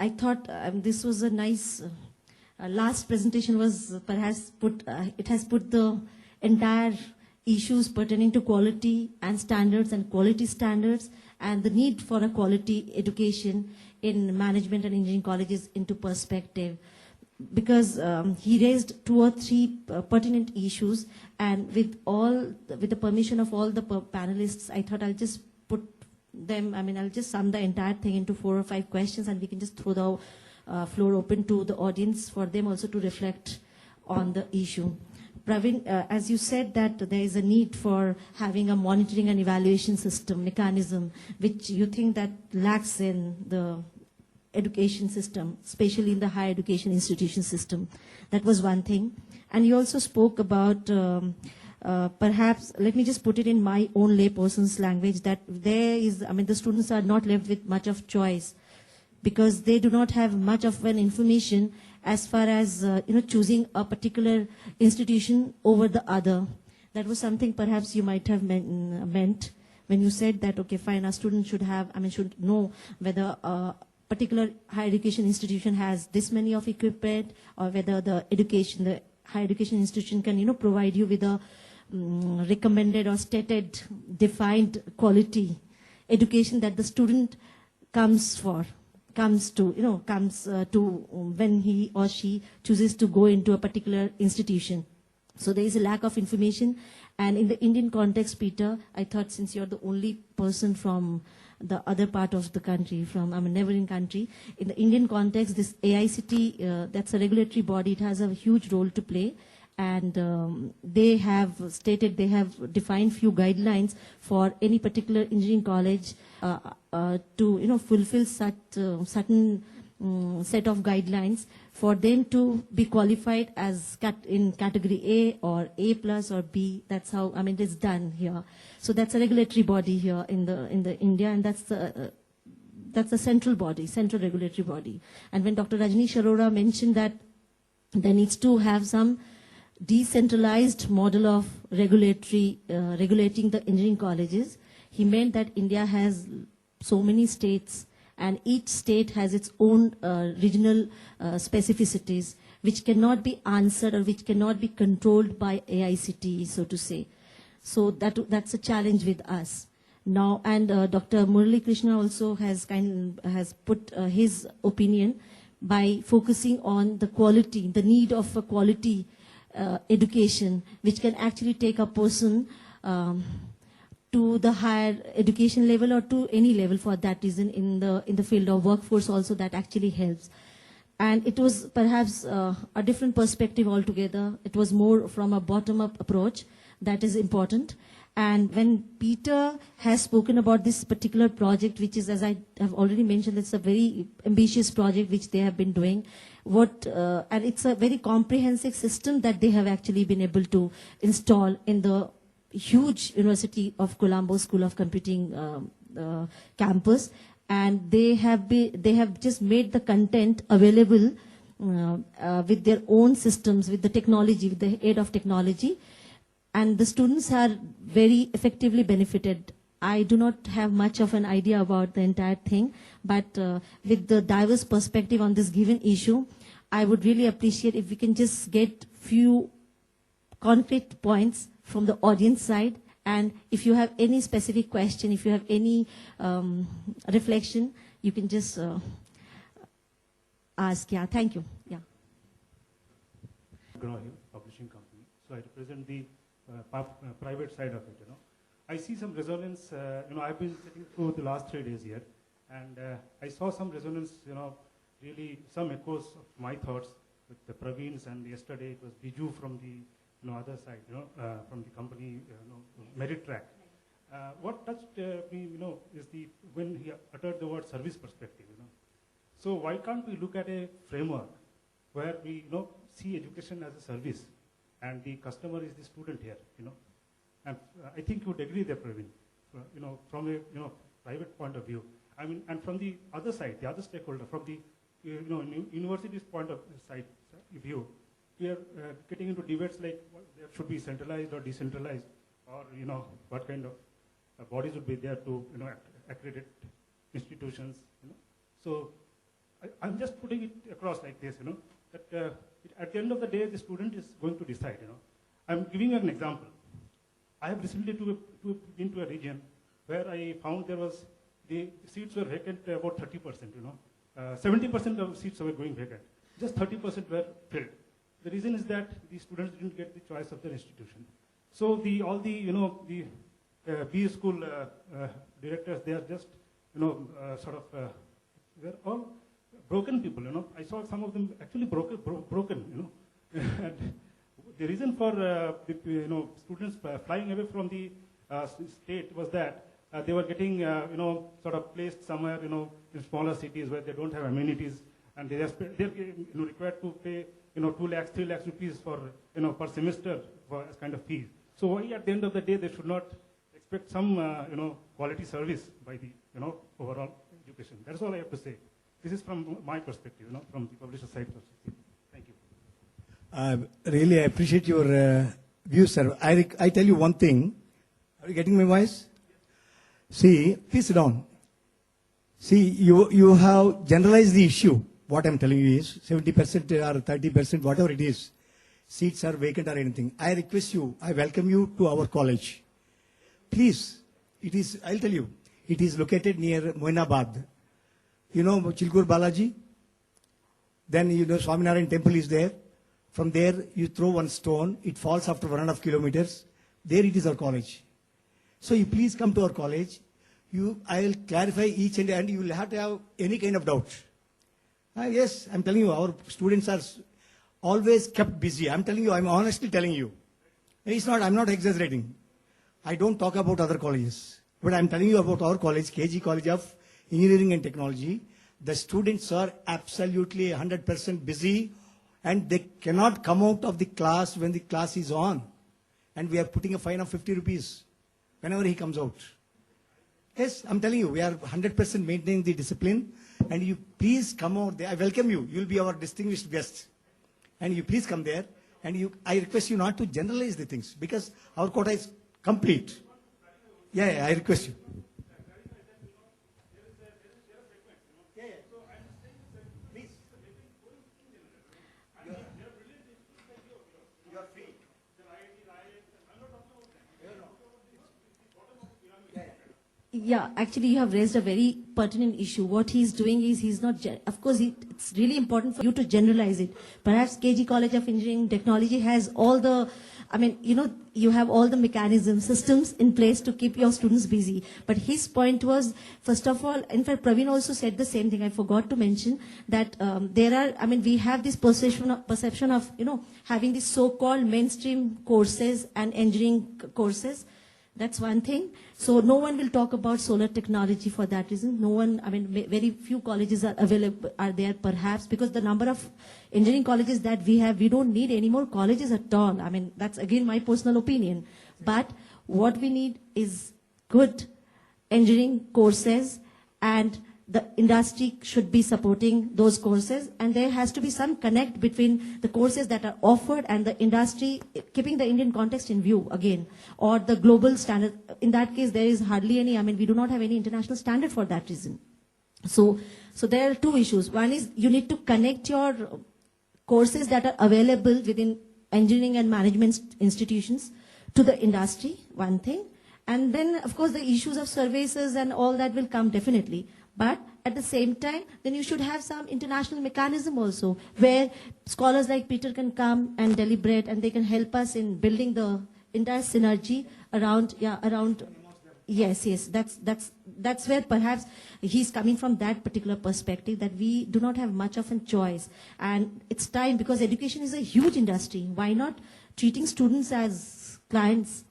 I thought this was a nice, last presentation was perhaps it has put the entire issues pertaining to quality and standards and quality standards and the need for a quality education in management and engineering colleges into perspective. Because he raised 2 or 3 pertinent issues, and with the permission of all the panelists, I thought I'll just put them, I'll just sum the entire thing into 4 or 5 questions, and we can just throw the floor open to the audience for them also to reflect on the issue. Praveen, as you said that there is a need for having a monitoring and evaluation system, mechanism, which you think that lacks in the education system, especially in the higher education institution system. That was one thing. And you also spoke about, perhaps, let me just put it in my own layperson's language, that there is, the students are not left with much of choice because they do not have much of an information as far as, choosing a particular institution over the other. That was something perhaps you might have meant when you said that, okay, fine, our students should have, should know whether particular higher education institution has this many of equipment, or whether the higher education institution can, provide you with a recommended or stated, defined quality education that the student comes to when he or she chooses to go into a particular institution. So there is a lack of information. And in the Indian context, Peter, I thought since you're the only person from the other part of the country, from a neighboring country, in the Indian context, this AICTE, that's a regulatory body, it has a huge role to play. And they have stated, they have defined few guidelines for any particular engineering college to fulfill such certain set of guidelines for them to be qualified as in category A or A plus or B. That's how it is done here. So that's a regulatory body here in the India, and that's the central body, central regulatory body. And when Dr. Rajneesh Arora mentioned that there needs to have some decentralized model of regulating the engineering colleges, he meant that India has so many states, and each state has its own regional specificities, which cannot be answered or which cannot be controlled by AICTE, so to say. So that's a challenge with us now. And Dr. Murali Krishna also has put his opinion by focusing on the quality, the need of a quality education, which can actually take a person to the higher education level or to any level for that reason in the field of workforce also. That actually helps. And it was perhaps a different perspective altogether. It was more from a bottom-up approach that is important. And when Peter has spoken about this particular project, which is, as I have already mentioned, it's a very ambitious project which they have been doing. And it's a very comprehensive system that they have actually been able to install in the huge University of Colombo School of Computing campus. And they have just made the content available with their own systems, with the technology, with the aid of technology. And the students are very effectively benefited. I do not have much of an idea about the entire thing, but with the diverse perspective on this given issue, I would really appreciate if we can just get few concrete points from the audience side. And if you have any specific question, if you have any reflection, you can just ask. Yeah, thank you. Yeah. Grohill Publishing Company. So I represent the private side of it. I see some resonance. I've been sitting through the last 3 days here, and I saw some resonance. Really some echoes of my thoughts with the Praveen's, and yesterday it was Biju from the other side. From the company Merit Track. What touched me, is when he uttered the word service perspective. So why can't we look at a framework where we see education as a service? And the customer is the student here, And I think you would agree there, Praveen, from a, private point of view. And from the other side, the other stakeholder, from the, university's point of view, we are getting into debates like there should be centralized or decentralized, or, what kind of bodies would be there to, accredit institutions, So I'm just putting it across like this, that at the end of the day, the student is going to decide, I'm giving you an example. I have recently been to a region where I found the seats were vacant about 30%, 70% of seats were going vacant. Just 30% were filled. The reason is that the students didn't get the choice of their institution. So all the B school directors, they are just, they're all broken people, I saw some of them actually broken, and the reason for students flying away from the state was that they were getting sort of placed somewhere in smaller cities where they don't have amenities, and they're required to pay 2 lakhs, 3 lakhs rupees for per semester for as kind of fees. So why at the end of the day they should not expect some quality service by the overall education? That's all I have to say. This is from my perspective, from the publisher side perspective. Thank you. Really, I appreciate your view, sir. I tell you one thing. Are you getting my voice? See, please sit down. See, you have generalized the issue. What I'm telling you is 70% or 30%, whatever it is, seats are vacant or anything. I request you, I welcome you to our college. Please, I'll tell you, it is located near Moinabad. You know Chilkur Balaji? Then Swaminarayan temple is there. From there, you throw one stone, it falls after 1.5 kilometers. There it is our college. So you please come to our college. I will clarify each and you will have to have any kind of doubt. Yes, I'm telling you, our students are always kept busy. I'm telling you, I'm honestly telling you. I'm not exaggerating. I don't talk about other colleges. But I'm telling you about our college, KG College of Engineering and Technology. The students are absolutely 100% busy and they cannot come out of the class when the class is on. And we are putting a fine of 50 rupees whenever he comes out. Yes, I'm telling you, we are 100% maintaining the discipline. And you please come out there. I welcome you. You'll be our distinguished guest. And you please come there. And I request you not to generalize the things because our quota is complete. Yeah, I request you. Yeah, actually, you have raised a very pertinent issue. What he's doing is he's not, of course, it's really important for you to generalize it. Perhaps KG College of Engineering Technology has all the, you have all the mechanisms, systems in place to keep your students busy. But his point was, first of all, in fact, Praveen also said the same thing. I forgot to mention that we have this perception of, having these so-called mainstream courses and engineering courses. That's one thing. So no one will talk about solar technology for that reason. No one, very few colleges are there perhaps because the number of engineering colleges that we have, we don't need any more colleges at all. That's again my personal opinion. But what we need is good engineering courses and the industry should be supporting those courses and there has to be some connect between the courses that are offered and the industry, keeping the Indian context in view again, or the global standard. In that case, there is hardly any, we do not have any international standard for that reason. So there are two issues. One is you need to connect your courses that are available within engineering and management institutions to the industry, one thing. And then, of course, the issues of services and all that will come definitely. But at the same time, then you should have some international mechanism also, where scholars like Peter can come and deliberate and they can help us in building the entire synergy around. Yes, that's where perhaps he's coming from that particular perspective that we do not have much of a choice. And it's time because education is a huge industry. Why not treating students as clients?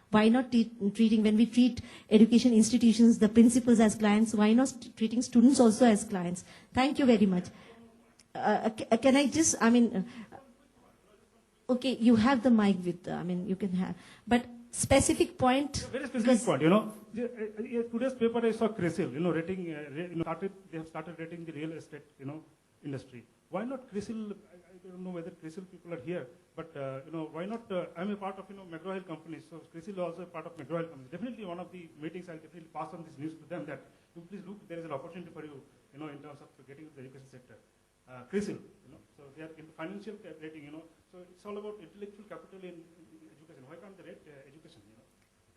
Why not treating, when we treat education institutions, the principals as clients, why not treating students also as clients? Thank you very much. Can I just, okay, you have the mic with, you can have, but specific point. Very specific point, today's paper I saw CRISIL, rating, they have started rating the real estate, industry. Why not CRISIL? I don't know whether CRISIL people are here, but why not? I'm a part of McGraw-Hill company, so CRISIL is also a part of McGraw-Hill company. Definitely, one of the meetings I'll definitely pass on this news to them that please look, there is an opportunity for you in terms of getting into the education sector. CRISIL, so they are in financial rating, so it's all about intellectual capital in education. Why can't they rate education,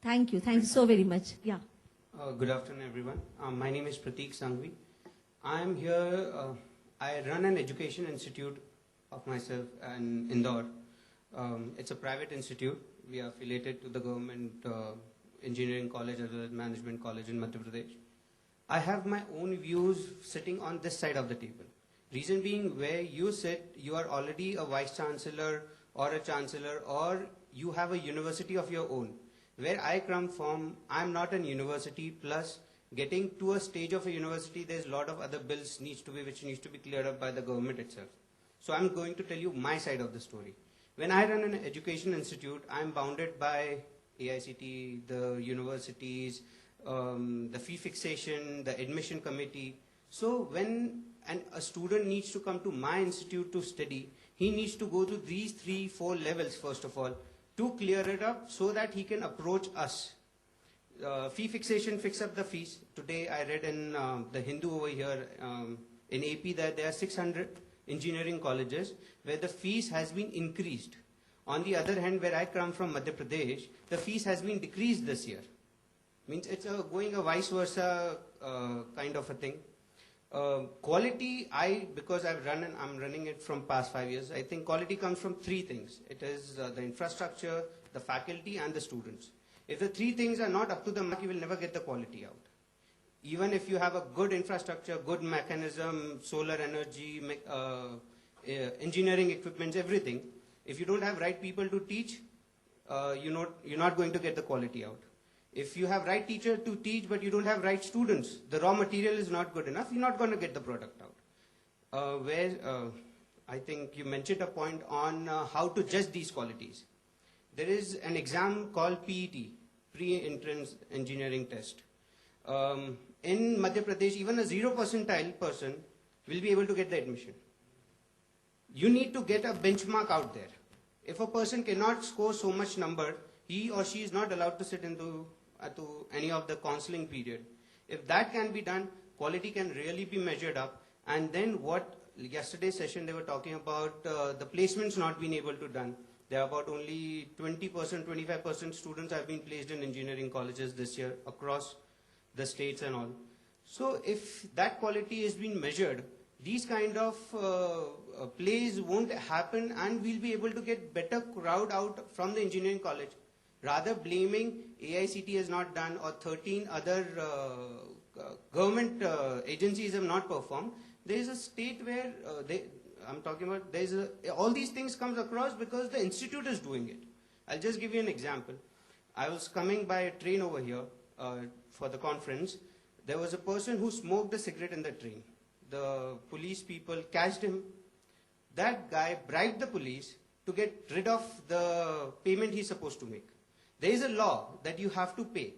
Thank you. Thank you so very much. Yeah. Good afternoon, everyone. My name is Prateek Sanghvi. I am here. I run an education institute of myself in Indore. It's a private institute. We are affiliated to the government engineering college as well as management college in Madhya Pradesh. I have my own views sitting on this side of the table. Reason being, where you sit, you are already a vice chancellor or a chancellor, or you have a university of your own. Where I come from, I'm not an university, plus getting to a stage of a university, there's a lot of other bills which needs to be cleared up by the government itself. So I'm going to tell you my side of the story. When I run an education institute, I'm bounded by AICTE, the universities, the fee fixation, the admission committee. So when a student needs to come to my institute to study, he needs to go to these 3-4 levels first of all to clear it up so that he can approach us. Fee fixation, fix up the fees. Today I read in the Hindu over here in AP that there are 600 engineering colleges where the fees has been increased. On the other hand, where I come from, Madhya Pradesh, the fees has been decreased this year. Means it's going a vice versa kind of a thing. Quality, because I'm running it from past 5 years, I think quality comes from 3 things. It is the infrastructure, the faculty and the students. If the 3 things are not up to the mark, you will never get the quality out. Even if you have a good infrastructure, good mechanism, solar energy, engineering equipments, everything, if you don't have right people to teach, you're not going to get the quality out. If you have right teacher to teach, but you don't have right students, the raw material is not good enough, you're not going to get the product out. I think you mentioned a point on how to judge these qualities. There is an exam called PET, Pre-Entrance Engineering Test. In Madhya Pradesh, even a 0 percentile person will be able to get the admission. You need to get a benchmark out there. If a person cannot score so much number, he or she is not allowed to sit into any of the counseling period. If that can be done, quality can really be measured up. And then what yesterday's session they were talking about, the placements not being able to done. There are about only 20%, 25% students have been placed in engineering colleges this year across the states and all. So if that quality is being measured, these kind of plays won't happen and we'll be able to get better crowd out from the engineering college. Rather blaming AICTE has not done or 13 other government agencies have not performed. There is a state where I'm talking about, all these things comes across because the institute is doing it. I'll just give you an example. I was coming by a train over here for the conference. There was a person who smoked a cigarette in the train. The police people catched him. That guy bribed the police to get rid of the payment he's supposed to make. There is a law that you have to pay.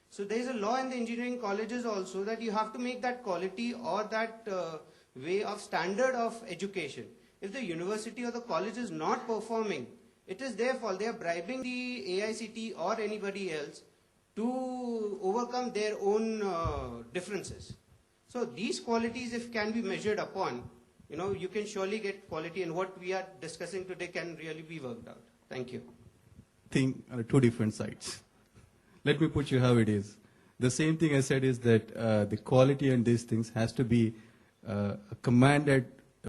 So there is a law in the engineering colleges also that you have to make that quality or that way of standard of education. If the university or the college is not performing, it is their fault. They are bribing the AICTE or anybody else to overcome their own differences. So these qualities, if can be measured upon, you can surely get quality, and what we are discussing today can really be worked out. Thank you. Thing on 2 different sides. Let me put you how it is. The same thing I said is that the quality and these things has to be commanded